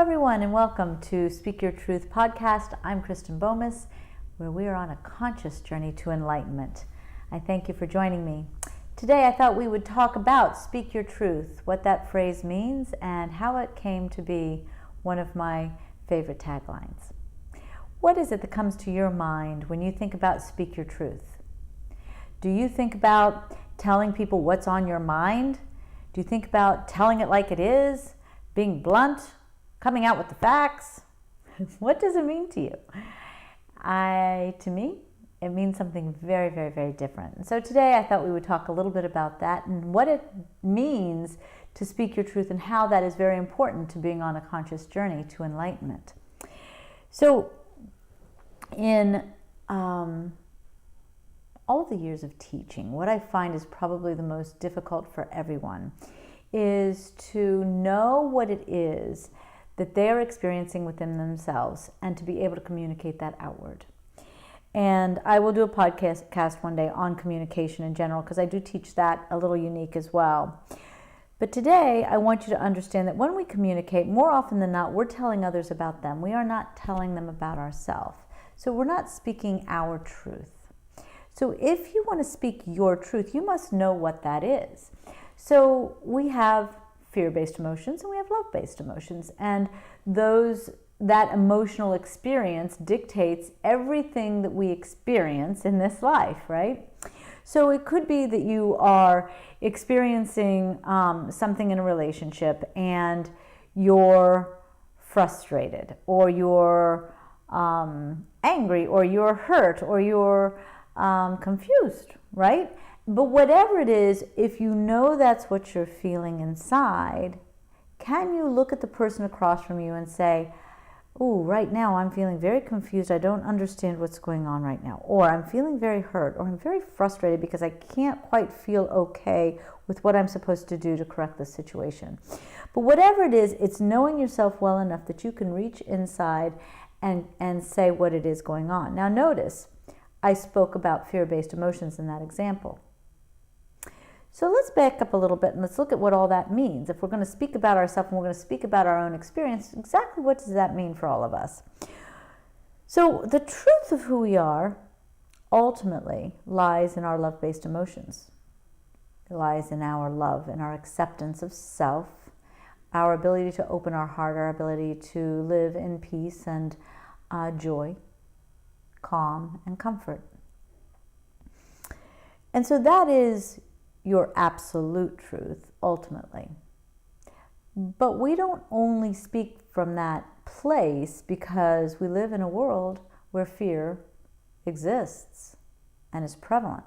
everyone, and welcome to Speak Your Truth podcast. I'm Kristen Bomas, where we are on a conscious journey to enlightenment. I thank you for joining me. Today I thought we would talk about Speak Your Truth, what that phrase means, and how it came to be one of my favorite taglines. What is it that comes to your mind when you think about Speak Your Truth? Do you think about telling people what's on your mind? Do you think about telling it like it is, being blunt, coming out with the facts? What does it mean to you? To me, it means something very, very, very different. And so today I thought we would talk a little bit about that and what it means to speak your truth and how that is very important to being on a conscious journey to enlightenment. So in all of the years of teaching, what I find is probably the most difficult for everyone is to know what it is that they're experiencing within themselves and to be able to communicate that outward. And I will do a podcast one day on communication in general because I do teach that a little unique as well. But today I want you to understand that when we communicate, more often than not, we're telling others about them. We are not telling them about ourselves. So we're not speaking our truth. So if you want to speak your truth, you must know what that is. So we have fear-based emotions and we have love-based emotions, and that emotional experience dictates everything that we experience in this life, right? So it could be that you are experiencing something in a relationship and you're frustrated, or you're angry, or you're hurt, or you're confused, right? But whatever it is, if you know that's what you're feeling inside, can you look at the person across from you and say, oh, right now I'm feeling very confused. I don't understand what's going on right now. Or I'm feeling very hurt, or I'm very frustrated because I can't quite feel okay with what I'm supposed to do to correct the situation. But whatever it is, it's knowing yourself well enough that you can reach inside and say what it is going on. Now notice, I spoke about fear-based emotions in that example. So let's back up a little bit and let's look at what all that means. If we're going to speak about ourselves and we're going to speak about our own experience, exactly what does that mean for all of us? So the truth of who we are ultimately lies in our love-based emotions. It lies in our love and our acceptance of self, our ability to open our heart, our ability to live in peace and joy, calm, and comfort. And so that is your absolute truth, ultimately. But we don't only speak from that place because we live in a world where fear exists and is prevalent.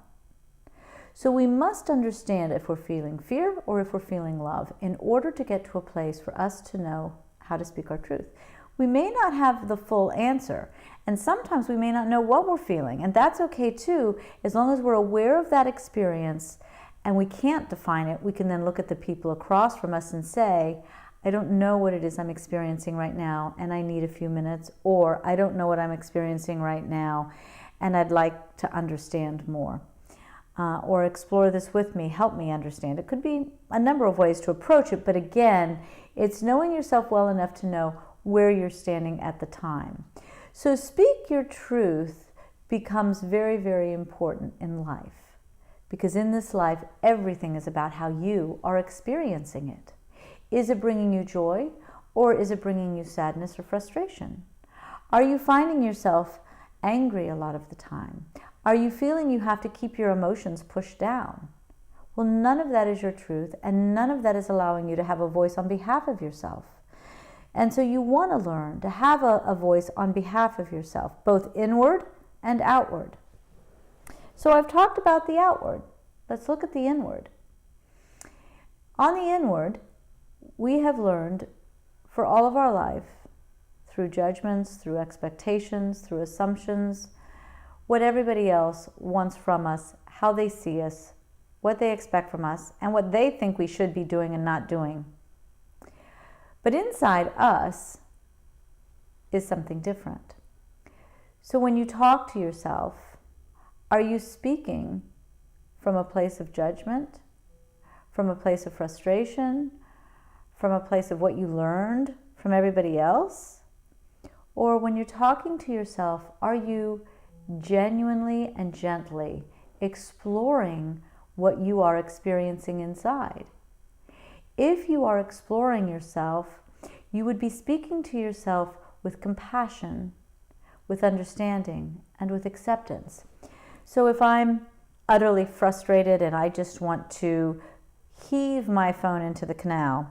So we must understand if we're feeling fear or if we're feeling love in order to get to a place for us to know how to speak our truth. We may not have the full answer, and sometimes we may not know what we're feeling, and that's okay too, as long as we're aware of that experience and we can't define it. We can then look at the people across from us and say, I don't know what it is I'm experiencing right now and I need a few minutes, or I don't know what I'm experiencing right now and I'd like to understand more. Or explore this with me, help me understand. It could be a number of ways to approach it, but again, it's knowing yourself well enough to know where you're standing at the time. So speak your truth becomes very, very important in life. Because in this life, everything is about how you are experiencing it. Is it bringing you joy, or is it bringing you sadness or frustration? Are you finding yourself angry a lot of the time? Are you feeling you have to keep your emotions pushed down? Well, none of that is your truth, and none of that is allowing you to have a voice on behalf of yourself. And so you want to learn to have a voice on behalf of yourself, both inward and outward. So I've talked about the outward. Let's look at the inward. On the inward, we have learned for all of our life, through judgments, through expectations, through assumptions, what everybody else wants from us, how they see us, what they expect from us, and what they think we should be doing and not doing. But inside us is something different. So when you talk to yourself, are you speaking from a place of judgment, from a place of frustration, from a place of what you learned from everybody else? Or when you're talking to yourself, are you genuinely and gently exploring what you are experiencing inside? If you are exploring yourself, you would be speaking to yourself with compassion, with understanding, and with acceptance. So if I'm utterly frustrated and I just want to heave my phone into the canal,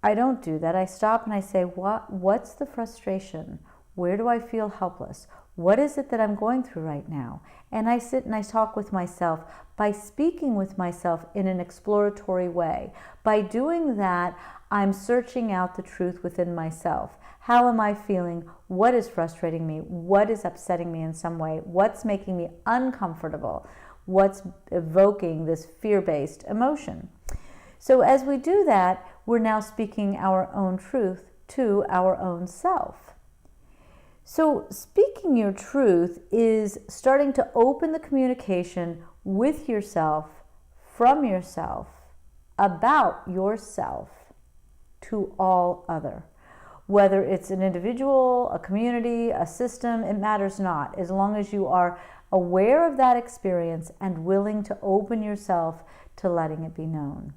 I don't do that. I stop and I say, what's the frustration? Where do I feel helpless? What is it that I'm going through right now? And I sit and I talk with myself by speaking with myself in an exploratory way. By doing that, I'm searching out the truth within myself. How am I feeling? What is frustrating me? What is upsetting me in some way? What's making me uncomfortable? What's evoking this fear-based emotion? So as we do that, we're now speaking our own truth to our own self. So speaking your truth is starting to open the communication with yourself, from yourself, about yourself to all other. Whether it's an individual, a community, a system, it matters not, as long as you are aware of that experience and willing to open yourself to letting it be known.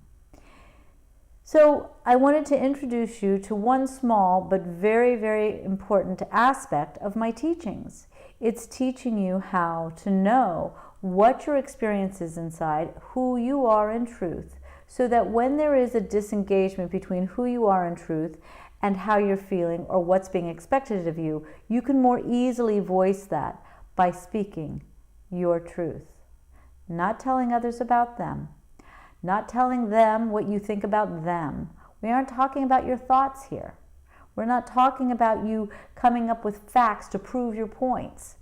So I wanted to introduce you to one small but very, very important aspect of my teachings. It's teaching you how to know what your experience is inside, who you are in truth, so that when there is a disengagement between who you are in truth and how you're feeling or what's being expected of you, you can more easily voice that by speaking your truth. Not telling others about them. Not telling them what you think about them. We aren't talking about your thoughts here. We're not talking about you coming up with facts to prove your points.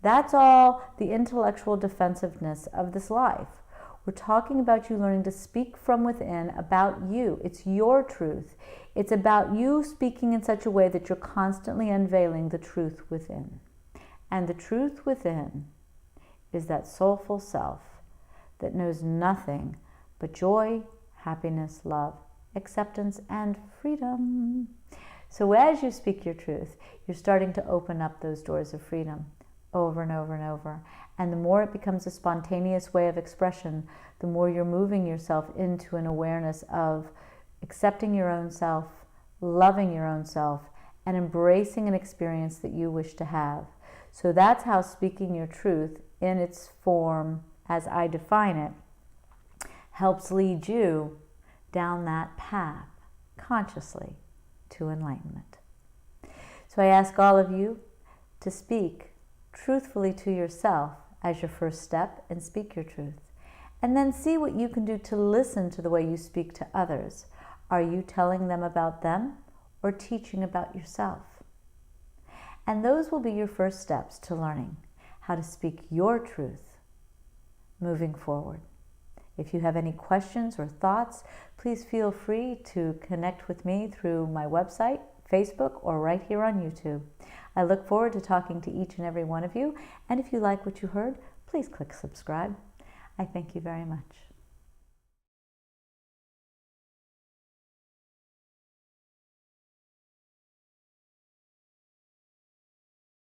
That's all the intellectual defensiveness of this life. We're talking about you learning to speak from within about you. It's your truth. It's about you speaking in such a way that you're constantly unveiling the truth within. And the truth within is that soulful self that knows nothing but joy, happiness, love, acceptance, and freedom. So as you speak your truth, you're starting to open up those doors of freedom over and over and over. And the more it becomes a spontaneous way of expression, the more you're moving yourself into an awareness of accepting your own self, loving your own self, and embracing an experience that you wish to have. So that's how speaking your truth in its form, as I define it, helps lead you down that path consciously to enlightenment. So I ask all of you to speak truthfully to yourself as your first step and speak your truth. And then see what you can do to listen to the way you speak to others. Are you telling them about them or teaching about yourself? And those will be your first steps to learning how to speak your truth moving forward. If you have any questions or thoughts, please feel free to connect with me through my website, Facebook, or right here on YouTube. I look forward to talking to each and every one of you, and if you like what you heard, please click subscribe. I thank you very much.